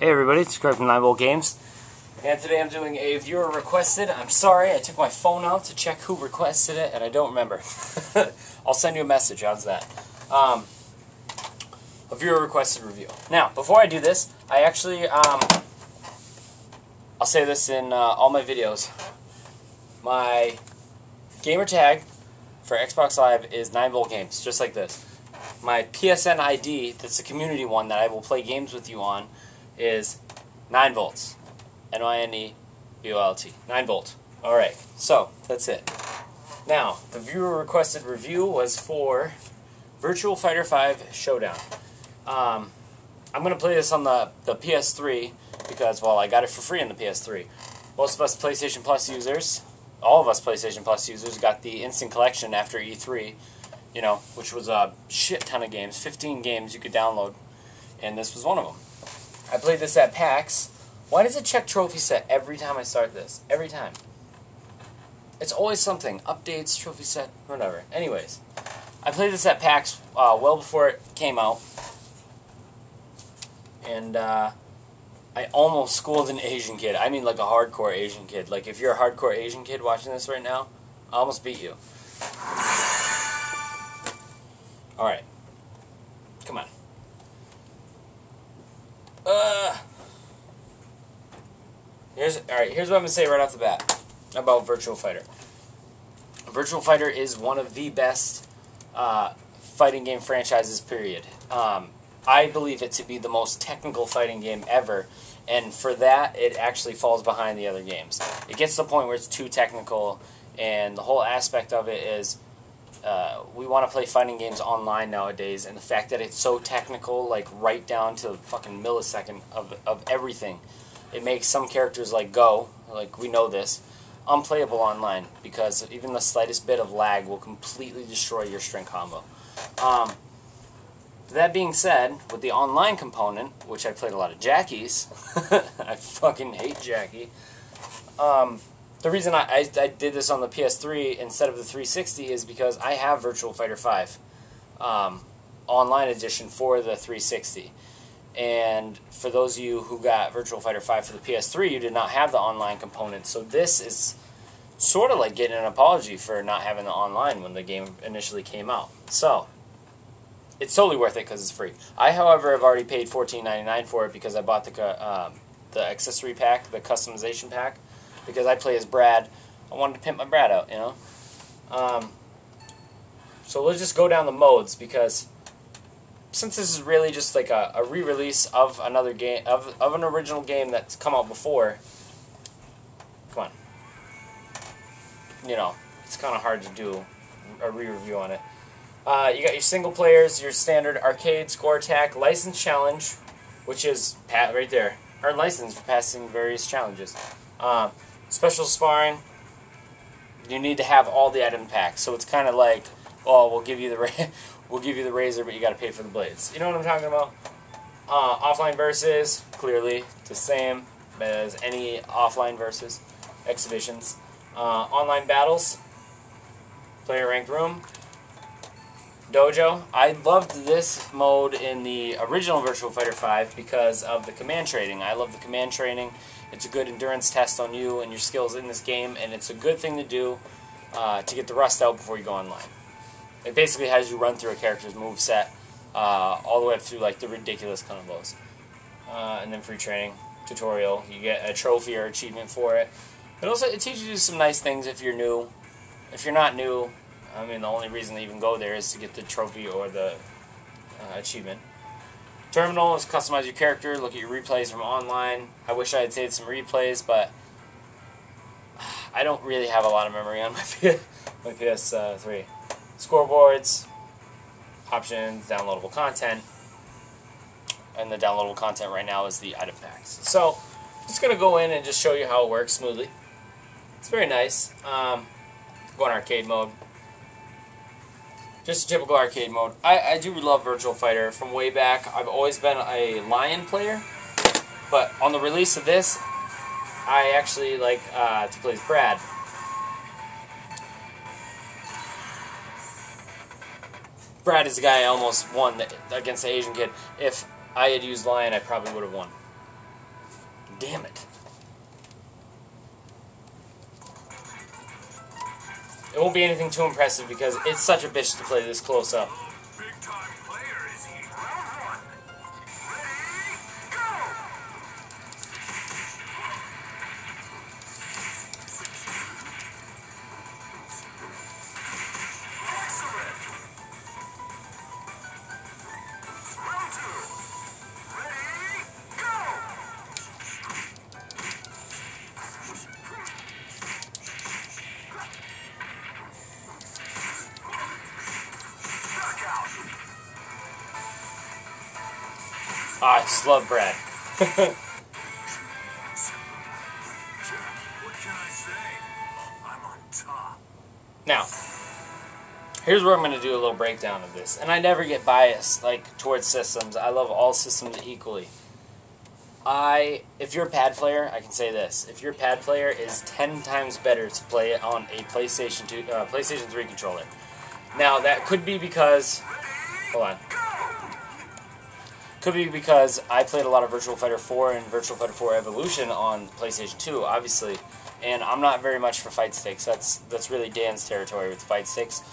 Hey everybody, it's Craig from 9 Games, and today I'm doing a viewer requested. I'm sorry, I took my phone out to check who requested it, and I don't remember. I'll send you a message, how's that? A viewer requested review. Now, before I do this, I actually, I'll say this in all my videos. My gamer tag for Xbox Live is 9 Games, just like this. My PSN ID, that's a community one that I will play games with you on, is 9 volts. NINEVOLT. 9 volt. Alright, so that's it. Now, the viewer requested review was for Virtua Fighter 5 Showdown. I'm going to play this on the PS3 because, well, I got it for free on the PS3. Most of us PlayStation Plus users, all of us PlayStation Plus users, got the instant collection after E3, you know, which was a shit ton of games, 15 games you could download, and this was one of them. I played this at PAX. Why does it check trophy set every time I start this? Every time. It's always something. Updates, trophy set, whatever. Anyways, I played this at PAX well before it came out. And I almost schooled an Asian kid. I mean like a hardcore Asian kid. Like if you're a hardcore Asian kid watching this right now, I almost beat you. Alright. Come on. Here's what I'm going to say right off the bat about Virtua Fighter. Virtua Fighter is one of the best fighting game franchises, period. I believe it to be the most technical fighting game ever, and for that, it actually falls behind the other games. It gets to the point where it's too technical, and the whole aspect of it is we want to play fighting games online nowadays, and the fact that it's so technical, like right down to fucking millisecond of everything, it makes some characters like Go, like we know this, unplayable online because even the slightest bit of lag will completely destroy your string combo. That being said, with the online component, which I played a lot of Jackies, I fucking hate Jackie. The reason I did this on the PS3 instead of the 360 is because I have Virtua Fighter 5 online edition for the 360. And for those of you who got Virtua Fighter 5 for the PS3, you did not have the online component. So this is sort of like getting an apology for not having the online when the game initially came out. So it's totally worth it because it's free. I, however, have already paid $14.99 for it because I bought the accessory pack, the customization pack, because I play as Brad. I wanted to pimp my Brad out, you know. So let's just go down the modes because since this is really just like a re-release of another game, of an original game that's come out before, come on. You know, it's kind of hard to do a re-review on it. You got your single players, your standard arcade, score attack, license challenge, which is right there. Earn license for passing various challenges. Special sparring. You need to have all the item packs, so it's kind of like, oh, we'll give you the razor, but you got to pay for the blades. You know what I'm talking about? Offline versus, clearly the same as any offline versus exhibitions. Online battles, player ranked room, dojo. I loved this mode in the original Virtua Fighter 5 because of the command training. I love the command training. It's a good endurance test on you and your skills in this game, and it's a good thing to do to get the rust out before you go online. It basically has you run through a character's moveset all the way up through like the ridiculous combos. And then free training, tutorial, you get a trophy or achievement for it. But also it teaches you some nice things if you're new. If you're not new, I mean the only reason to even go there is to get the trophy or the achievement. Terminal is customize your character, look at your replays from online. I wish I had saved some replays, but I don't really have a lot of memory on my PS3. Scoreboards, options, downloadable content, and the downloadable content right now is the item packs. So, just going to go in and just show you how it works smoothly. It's very nice. Go in arcade mode. Just a typical arcade mode. I do love Virtua Fighter from way back. I've always been a Lion player, but on the release of this, I actually like to play as Brad. Brad is the guy I almost won against the Asian kid. If I had used Lion, I probably would have won. Damn it. It won't be anything too impressive because it's such a bitch to play this close up. Ah, I just love Brad. What can I say? I'm on top. Now, here's where I'm going to do a little breakdown of this. And I never get biased like towards systems. I love all systems equally. If you're a pad player, I can say this. If you're a pad player, it is 10 times better to play it on a PlayStation 3 controller. Now, that could be because... Hold on. Could be because I played a lot of Virtua Fighter 4 and Virtua Fighter 4 Evolution on PlayStation 2, obviously. And I'm not very much for fight sticks. That's really Dan's territory with fight sticks.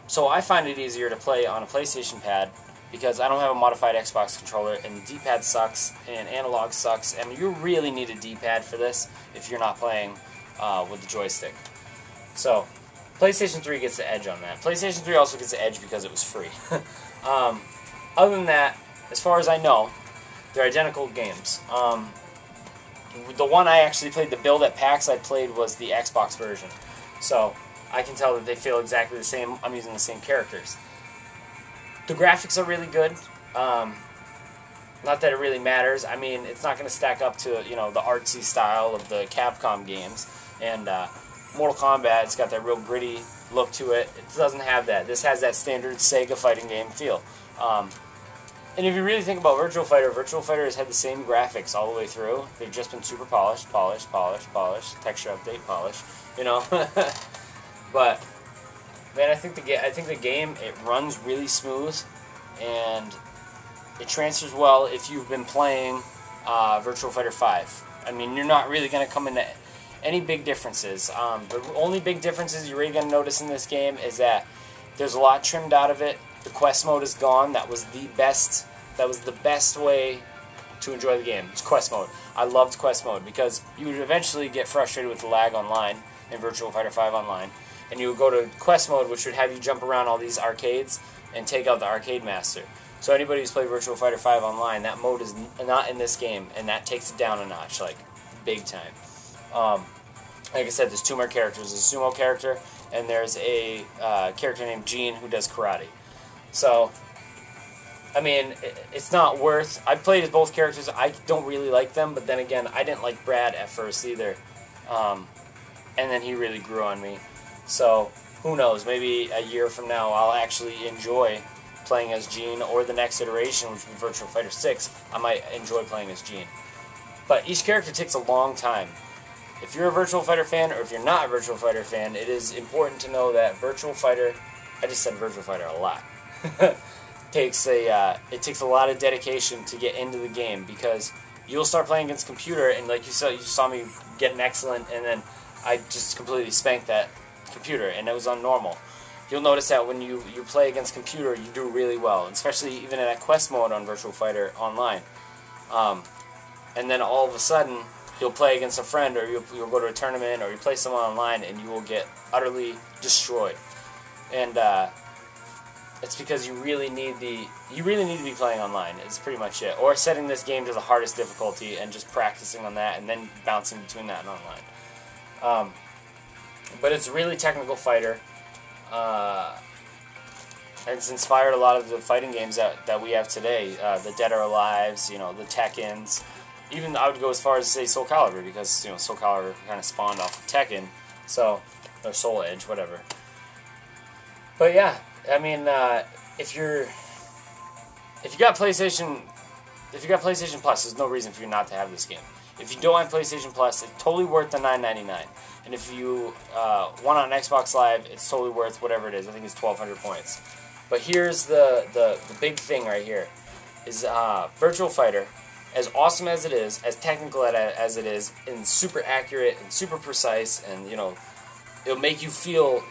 So I find it easier to play on a PlayStation pad because I don't have a modified Xbox controller, and the D-pad sucks, and analog sucks, and you really need a D-pad for this if you're not playing with the joystick. So, PlayStation 3 gets the edge on that. PlayStation 3 also gets the edge because it was free. Other than that, as far as I know, they're identical games. The one I actually played, the build at PAX I played was the Xbox version. So, I can tell that they feel exactly the same. I'm using the same characters. The graphics are really good. Not that it really matters. I mean, it's not going to stack up to, you know, the artsy style of the Capcom games. And Mortal Kombat, it's got that real gritty look to it. It doesn't have that. This has that standard Sega fighting game feel. And if you really think about Virtua Fighter has had the same graphics all the way through. They've just been super polished, texture update, polish, you know. But man, I think the game, it runs really smooth, and it transfers well if you've been playing Virtua Fighter 5. I mean, you're not really going to come into any big differences. The only big differences you're really going to notice in this game is that there's a lot trimmed out of it. The quest mode is gone. That was the best way to enjoy the game. It's quest mode. I loved quest mode because you would eventually get frustrated with the lag online in Virtua Fighter 5 Online. And you would go to quest mode, which would have you jump around all these arcades and take out the arcade master. So anybody who's played Virtua Fighter 5 Online, that mode is not in this game, and that takes it down a notch, like, big time. Like I said, there's two more characters. There's a sumo character, and there's a character named Gene who does karate. So, I mean, it's not worth... I played as both characters. I don't really like them, but then again, I didn't like Brad at first either. And then he really grew on me. So, who knows, maybe a year from now I'll actually enjoy playing as Gene, or the next iteration, which would be Virtua Fighter 6, I might enjoy playing as Gene. But each character takes a long time. If you're a Virtua Fighter fan, or if you're not a Virtua Fighter fan, it is important to know that Virtua Fighter, I just said Virtua Fighter a lot, it takes a lot of dedication to get into the game, because you'll start playing against computer, and like you saw me get an excellent, and then I just completely spanked that computer, and it was on normal. You'll notice that when you play against computer, you do really well, especially even in that quest mode on Virtua Fighter Online. And then all of a sudden, you'll play against a friend, or you'll go to a tournament, or you play someone online, and you will get utterly destroyed. And it's because you really need to be playing online. Is pretty much it, or setting this game to the hardest difficulty and just practicing on that, and then bouncing between that and online. But it's a really technical fighter. It's inspired a lot of the fighting games that we have today. The Dead or Alives, you know, the Tekkens. Even I would go as far as to say Soul Calibur, because, you know, Soul Calibur kind of spawned off of Tekken, so, or Soul Edge, whatever. But yeah, I mean, if you got PlayStation Plus, there's no reason for you not to have this game. If you don't have PlayStation Plus, it's totally worth the $9.99. And if you want on Xbox Live, it's totally worth whatever it is. I think it's 1,200 points. But here's the big thing right here, is Virtua Fighter. as awesome as it is, as technical as it is, and super accurate and super precise, and you know, it'll make you feel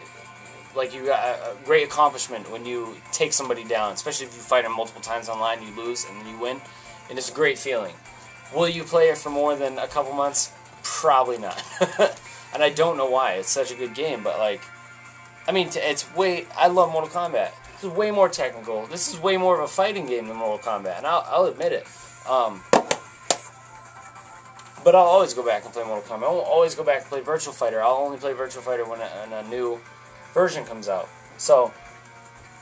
like you got a great accomplishment when you take somebody down, especially if you fight them multiple times online, you lose and then you win, and it's a great feeling. Will you play it for more than a couple months? Probably not. And I don't know why. It's such a good game, but like, I mean, I love Mortal Kombat. This is way more technical. This is way more of a fighting game than Mortal Kombat, and I'll admit it. But I'll always go back and play Mortal Kombat. I'll always go back and play Virtua Fighter. I'll only play Virtua Fighter when a new version comes out. So,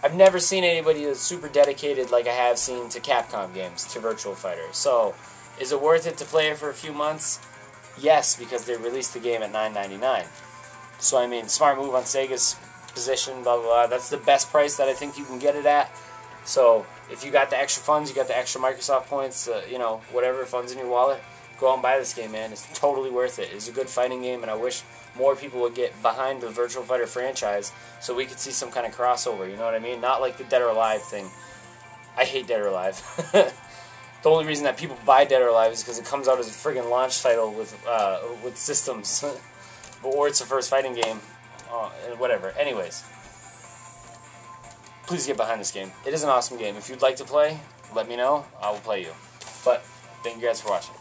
I've never seen anybody that's super dedicated like I have seen to Capcom games, to Virtua Fighter. So, is it worth it to play it for a few months? Yes, because they released the game at $9.99. So, I mean, smart move on Sega's position, blah, blah, blah. That's the best price that I think you can get it at. So, if you got the extra funds, you got the extra Microsoft points, you know, whatever funds in your wallet, go out and buy this game, man. It's totally worth it. It's a good fighting game, and I wish more people would get behind the Virtua Fighter franchise so we could see some kind of crossover, you know what I mean? Not like the Dead or Alive thing. I hate Dead or Alive. The only reason that people buy Dead or Alive is because it comes out as a friggin' launch title with systems. Or it's the first fighting game. Whatever. Anyways. Please get behind this game. It is an awesome game. If you'd like to play, let me know. I will play you. But, thank you guys for watching.